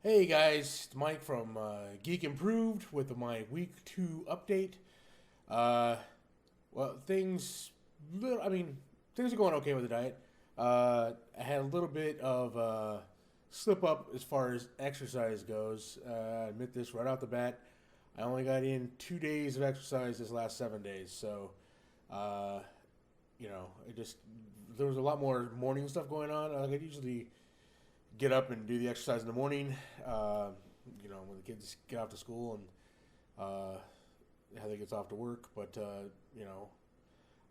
Hey guys, it's Mike from Geek Improved with my week 2 update. Uh, well, things are going okay with the diet. I had a little bit of slip up as far as exercise goes. I admit this right off the bat. I only got in 2 days of exercise this last 7 days, so uh, it just there was a lot more morning stuff going on. Like I usually get up and do the exercise in the morning. Uh, when the kids get off to school and Heather gets off to work. But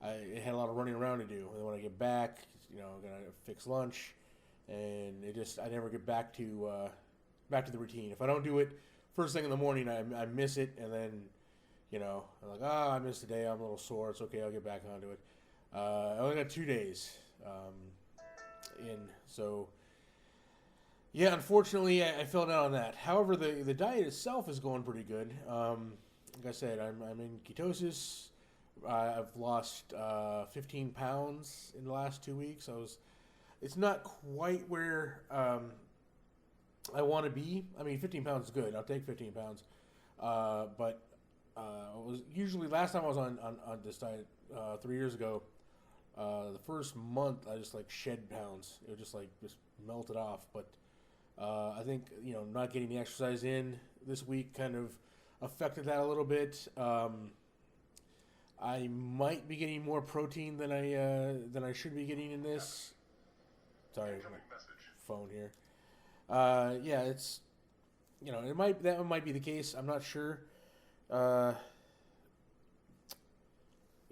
I had a lot of running around to do. And then when I get back, I'm gonna fix lunch, and I never get back to the routine. If I don't do it first thing in the morning, I miss it, and then I'm like, I missed the day. I'm a little sore. It's okay. I'll get back onto it. I only got 2 days in, so yeah, unfortunately, I fell down on that. However, the diet itself is going pretty good. Like I said, I'm in ketosis. I've lost 15 pounds in the last 2 weeks. It's not quite where I want to be. I mean, 15 pounds is good. I'll take 15 pounds. But it was usually last time I was on this diet 3 years ago. The first month I just like shed pounds. It would just melted off, but I think not getting the exercise in this week kind of affected that a little bit. I might be getting more protein than I should be getting in this. Sorry, my phone here. Yeah, that might be the case. I'm not sure. Uh,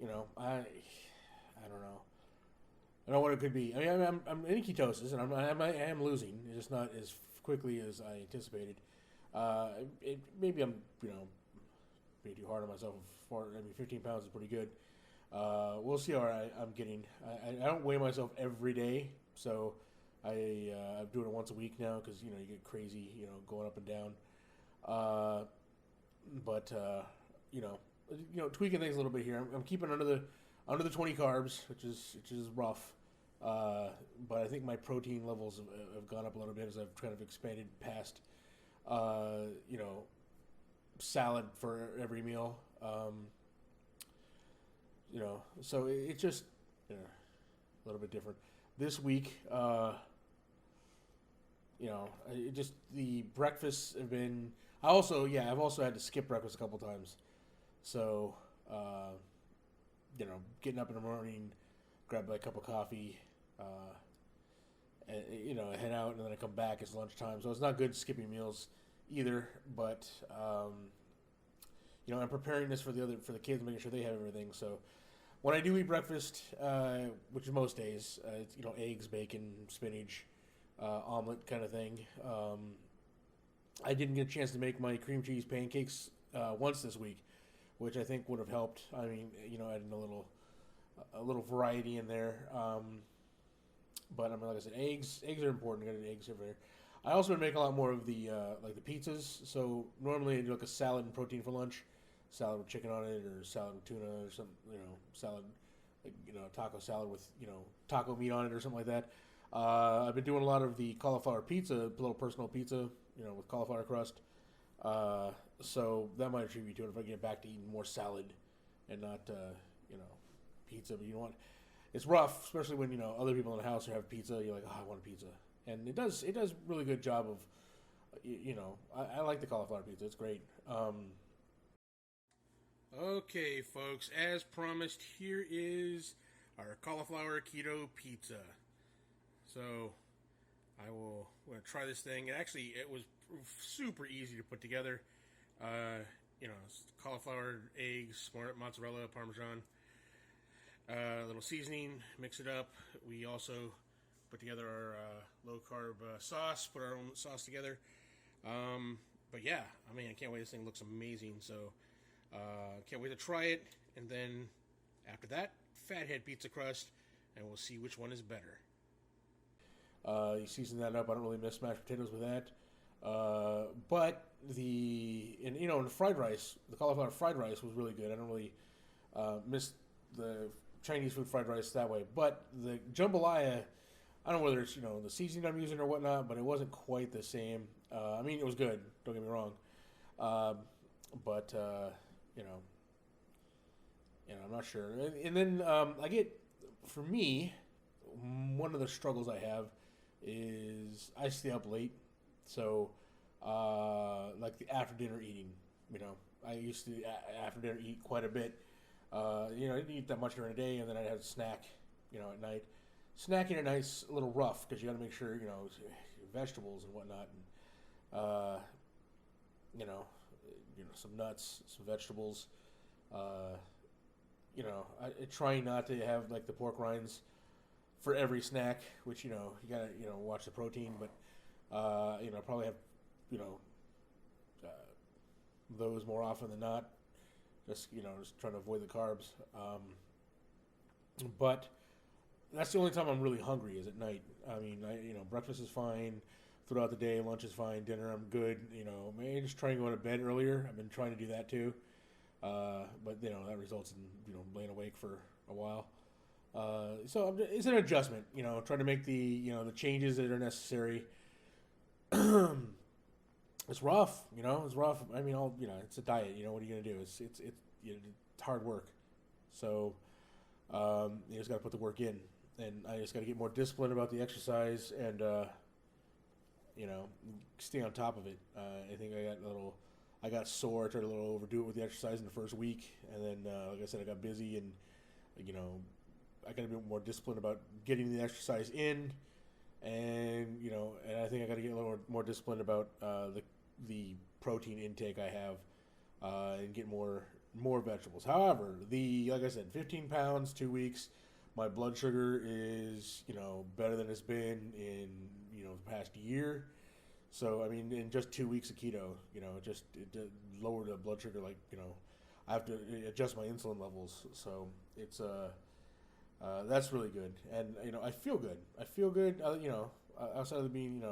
I don't know. I don't know what it could be. I mean, I'm in ketosis, and I am losing. It's just not as quickly as I anticipated. Maybe I'm being too hard on myself. 15 pounds is pretty good. We'll see how I'm getting. I don't weigh myself every day, so I'm doing it once a week now because you get crazy, going up and down. But tweaking things a little bit here. I'm keeping under the 20 carbs, which is rough. But I think my protein levels have gone up a little bit as I've kind of expanded past, salad for every meal. So it's just a little bit different. This week, the breakfasts have been. I've also had to skip breakfast a couple times. So, getting up in the morning, grab a cup of coffee, and, head out, and then I come back. It's lunchtime, so it's not good skipping meals either. But I'm preparing this for the kids, making sure they have everything. So when I do eat breakfast, which is most days, it's eggs, bacon, spinach, omelet kind of thing. I didn't get a chance to make my cream cheese pancakes once this week, which I think would have helped. I mean, adding a little variety in there. But like I said, eggs are important. I got eggs over there. I also make a lot more of the pizzas. So normally I do like a salad and protein for lunch, salad with chicken on it, or salad with tuna, or some salad, taco salad with taco meat on it, or something like that. I've been doing a lot of the cauliflower pizza, little personal pizza, with cauliflower crust. So that might attribute to it if I get back to eating more salad and not pizza. But it's rough, especially when other people in the house have pizza. You're like, I want a pizza, and it does really good job of I like the cauliflower pizza. It's great. Okay, folks, as promised, here is our cauliflower keto pizza. So I'm gonna try this thing. It was super easy to put together. It's cauliflower, eggs, mozzarella, Parmesan, a little seasoning, mix it up. We also put together our low carb sauce, put our own sauce together. But yeah, I can't wait. This thing looks amazing. So can't wait to try it. And then after that, fathead pizza crust, and we'll see which one is better. You season that up. I don't really miss mashed potatoes with that. But the fried rice, the cauliflower fried rice was really good. I don't really miss the Chinese food fried rice that way. But the jambalaya I don't know whether it's the seasoning I'm using or whatnot, but it wasn't quite the same. I mean, it was good. Don't get me wrong, uh, but you know, I'm not sure. And then I get, for me, one of the struggles I have is I stay up late, so like the after dinner eating. I used to after dinner eat quite a bit. I didn't eat that much during the day, and then I'd have a snack, at night. Snacking at night's a little rough because you got to make sure, vegetables and whatnot, and you know, some nuts, some vegetables. I try not to have like the pork rinds for every snack, which you gotta watch the protein, but probably have you know uh, those more often than not. Just trying to avoid the carbs. But that's the only time I'm really hungry is at night. I mean, breakfast is fine throughout the day. Lunch is fine. Dinner, I'm good. Maybe just try and go to bed earlier. I've been trying to do that too. But that results in laying awake for a while. So it's an adjustment. Trying to make the changes that are necessary. It's rough. It's rough. I mean, it's a diet. What are you gonna do? It's hard work. So you just got to put the work in, and I just got to get more disciplined about the exercise and stay on top of it. I think I got sore. I tried to overdo it with the exercise in the first week, and then like I said, I got busy, and I got to be more disciplined about getting the exercise in, and and I think I got to get a little more disciplined about the protein intake I have, and get more vegetables. However, like I said, 15 pounds, 2 weeks. My blood sugar is better than it's been in the past year. So I mean, in just 2 weeks of keto, it lowered the blood sugar. Like I have to adjust my insulin levels. So it's that's really good, and I feel good. I feel good. Outside of being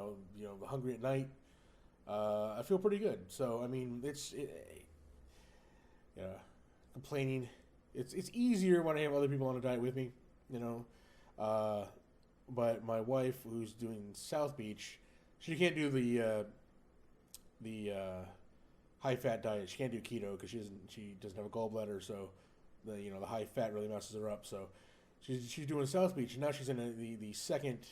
hungry at night, I feel pretty good. So I mean, complaining. It's easier when I have other people on a diet with me, But my wife, who's doing South Beach, she can't do the high fat diet. She can't do keto because she doesn't have a gallbladder, so the high fat really messes her up. So she's doing South Beach, and now she's in the second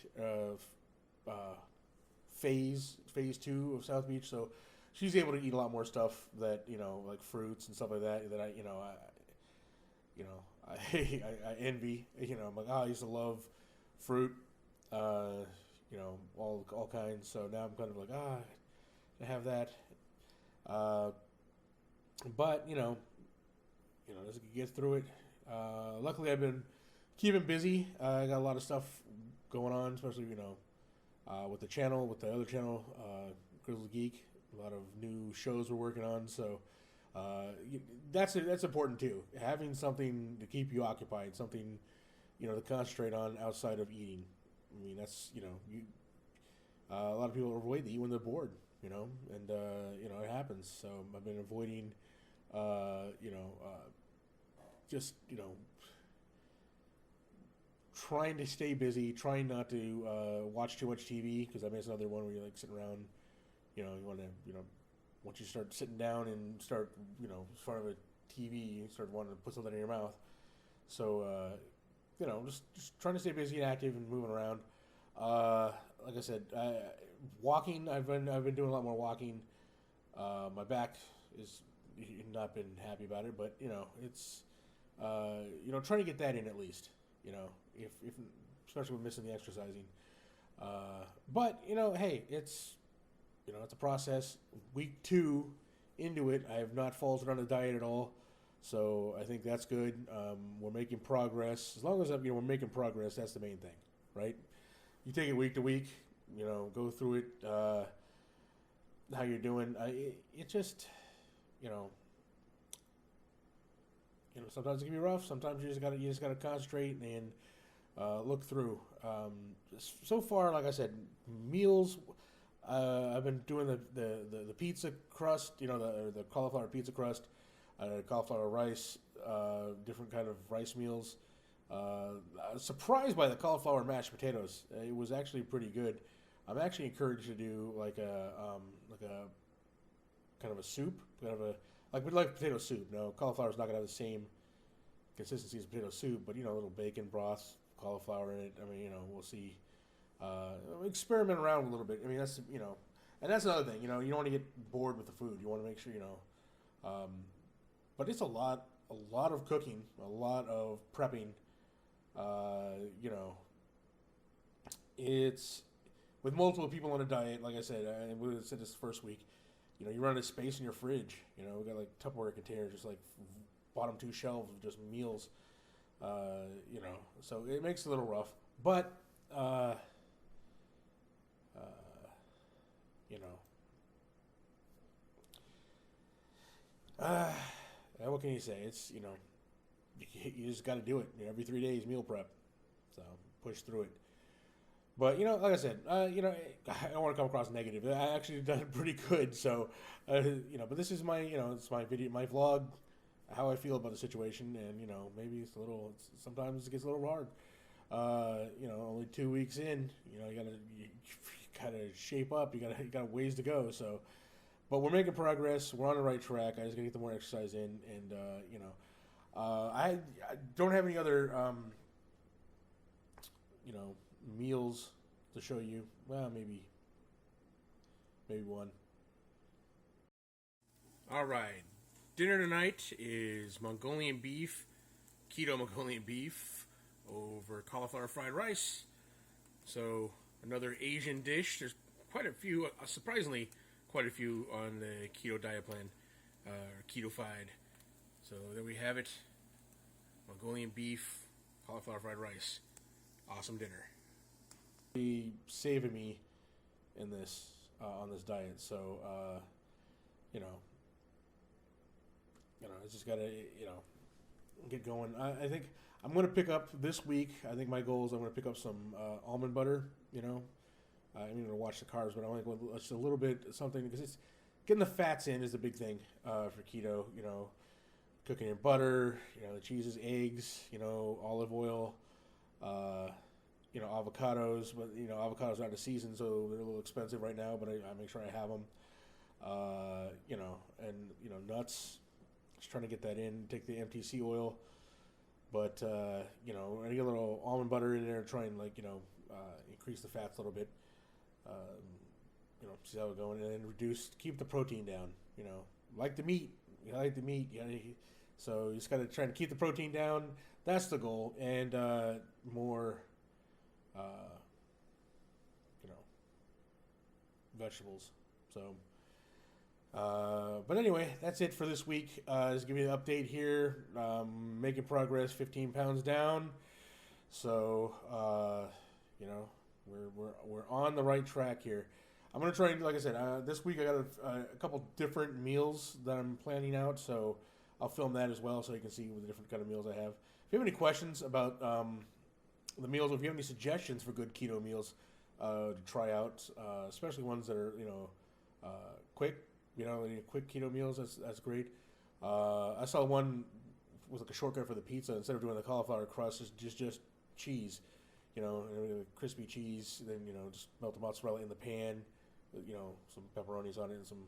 phase 2 of South Beach. So she's able to eat a lot more stuff that like fruits and stuff like that I envy. I'm like, I used to love fruit, all kinds. So now I'm kind of like, I have that. But just get through it. Luckily, I've been keeping busy. I got a lot of stuff going on, especially with the channel, with the other channel, Geek. A lot of new shows we're working on. So that's important too. Having something to keep you occupied, something to concentrate on outside of eating. I mean, that's a lot of people are overweight. They eat when they're bored, and it happens. So I've been avoiding, just trying to stay busy, trying not to watch too much TV, because I mean it's another one where you're like sitting around, you want to, once you start sitting down and start, in front of a TV, you start wanting to put something in your mouth. So, just trying to stay busy and active and moving around. Like I said, walking. I've been doing a lot more walking. My back is not been happy about it, but it's trying to get that in at least. If especially with missing the exercising. But hey, it's it's a process. Week 2 into it, I have not faltered on the diet at all. So I think that's good. We're making progress. As long as we're making progress, that's the main thing, right? You take it week to week, go through it, how you're doing. It just, sometimes it can be rough. Sometimes you just gotta concentrate and look through. So far, like I said, meals. I've been doing the pizza crust, the cauliflower pizza crust, cauliflower rice, different kind of rice meals. I was surprised by the cauliflower mashed potatoes. It was actually pretty good. I'm actually encouraged to do like a kind of a soup, kind of a like we like potato soup. No, cauliflower's not gonna have the same consistency as potato soup, but a little bacon broth, cauliflower in it. I mean, we'll see. Experiment around a little bit. I mean, that's and that's another thing. You don't want to get bored with the food. You want to make sure but it's a lot of cooking, a lot of prepping. It's with multiple people on a diet. Like I said, we said this first week. You run out of space in your fridge. We got like Tupperware containers, just like bottom two shelves of just meals. So it makes it a little rough, but what can you say? It's you just got to do it. Every 3 days meal prep, so push through it. But like I said, I don't want to come across negative. I actually done pretty good. So, but this is my, it's my video, my vlog, how I feel about the situation, and maybe sometimes it gets a little hard. Only 2 weeks in, you gotta shape up. You got ways to go. So, but we're making progress. We're on the right track. I just gotta get the more exercise in, and I don't have any other meals to show you. Well, maybe one. All right, dinner tonight is Mongolian beef, keto Mongolian beef over cauliflower fried rice. So another Asian dish. There's quite a few, surprisingly, quite a few on the keto diet plan, keto-fied. So there we have it. Mongolian beef, cauliflower fried rice. Awesome dinner. Saving me in this on this diet, so I just gotta get going. I think I'm gonna pick up this week. I think my goal is I'm gonna pick up some almond butter. I'm gonna watch the carbs, but I want to go just a little bit something because it's getting the fats in is the big thing for keto. Cooking in butter, the cheeses, eggs, olive oil. Avocados, but avocados are out of season, so they're a little expensive right now. But I make sure I have them. And nuts. Just trying to get that in. Take the MTC oil, but I get a little almond butter in there. Try and increase the fats a little bit. See how we're going, and then keep the protein down. Like the meat. So you just got to try to keep the protein down. That's the goal, and more. Vegetables. So, but anyway, that's it for this week. Just give you an update here. Making progress, 15 pounds down. So, we're on the right track here. I'm gonna try and, like I said, this week I got a couple different meals that I'm planning out. So I'll film that as well, so you can see what the different kind of meals I have. If you have any questions about the meals, or if you have any suggestions for good keto meals to try out, especially ones that are quick, quick keto meals, that's great. I saw one was like a shortcut for the pizza. Instead of doing the cauliflower crust, just cheese, and crispy cheese. Then just melt the mozzarella in the pan, some pepperonis on it and some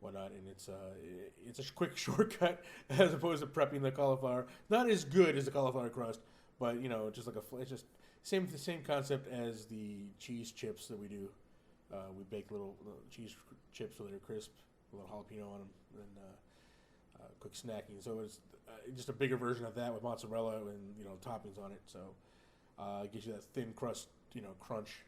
whatnot, and it's a quick shortcut as opposed to prepping the cauliflower. Not as good as the cauliflower crust. But just like it's just the same concept as the cheese chips that we do. We bake little cheese chips so they're crisp, a little jalapeno on them, and quick snacking. So it's just a bigger version of that with mozzarella and toppings on it. So it gives you that thin crust, crunch.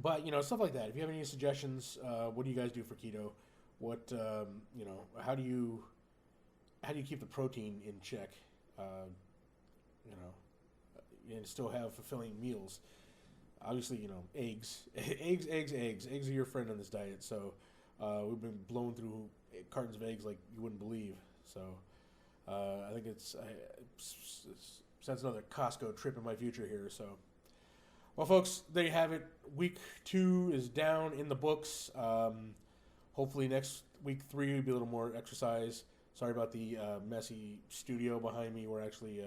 But stuff like that. If you have any suggestions, what do you guys do for keto? What how do you keep the protein in check? And still have fulfilling meals. Obviously, eggs. Eggs are your friend on this diet. So we've been blown through cartons of eggs like you wouldn't believe. So I think it's sense another Costco trip in my future here. So, well, folks, there you have it. Week 2 is down in the books. Hopefully next week 3 will be a little more exercise. Sorry about the messy studio behind me. We're actually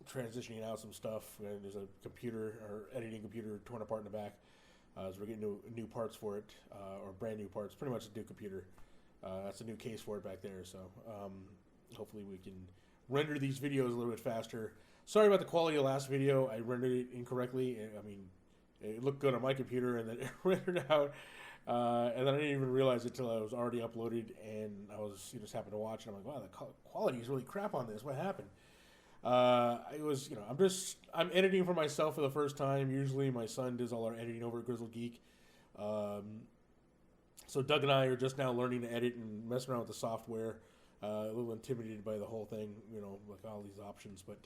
transitioning out some stuff. There's a computer or editing computer torn apart in the back. So we're getting new parts for it, or brand new parts. Pretty much a new computer. That's a new case for it back there. So hopefully we can render these videos a little bit faster. Sorry about the quality of the last video. I rendered it incorrectly. I mean, it looked good on my computer, and then it rendered out. And then I didn't even realize it until I was already uploaded, and I was just happened to watch, and I'm like, wow, the quality is really crap on this. What happened? It was, I'm editing for myself for the first time. Usually my son does all our editing over at Geek. So Doug and I are just now learning to edit and messing around with the software. A little intimidated by the whole thing, like all these options, but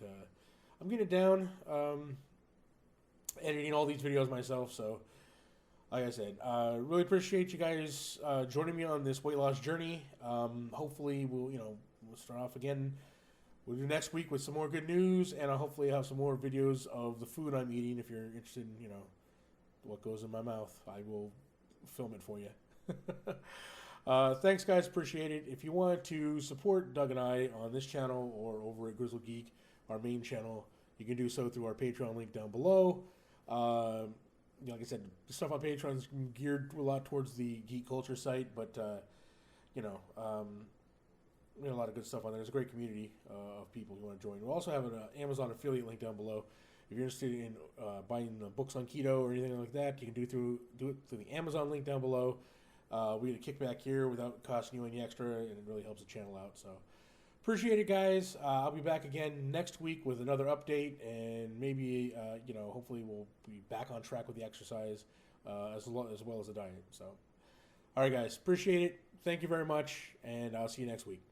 I'm getting it down. Editing all these videos myself, so like I said, really appreciate you guys joining me on this weight loss journey. Hopefully we'll start off again. We'll do next week with some more good news, and I'll hopefully have some more videos of the food I'm eating. If you're interested in, what goes in my mouth, I will film it for you. Thanks, guys. Appreciate it. If you want to support Doug and I on this channel or over at Geek, our main channel, you can do so through our Patreon link down below. Like I said, the stuff on Patreon is geared a lot towards the geek culture site, but we have a lot of good stuff on there. There's a great community of people who want to join. We'll also have an Amazon affiliate link down below. If you're interested in buying books on keto or anything like that, you can do it through the Amazon link down below. We get a kickback here without costing you any extra, and it really helps the channel out. So appreciate it, guys. I'll be back again next week with another update, and maybe hopefully we'll be back on track with the exercise as well as the diet. So, all right, guys, appreciate it. Thank you very much, and I'll see you next week.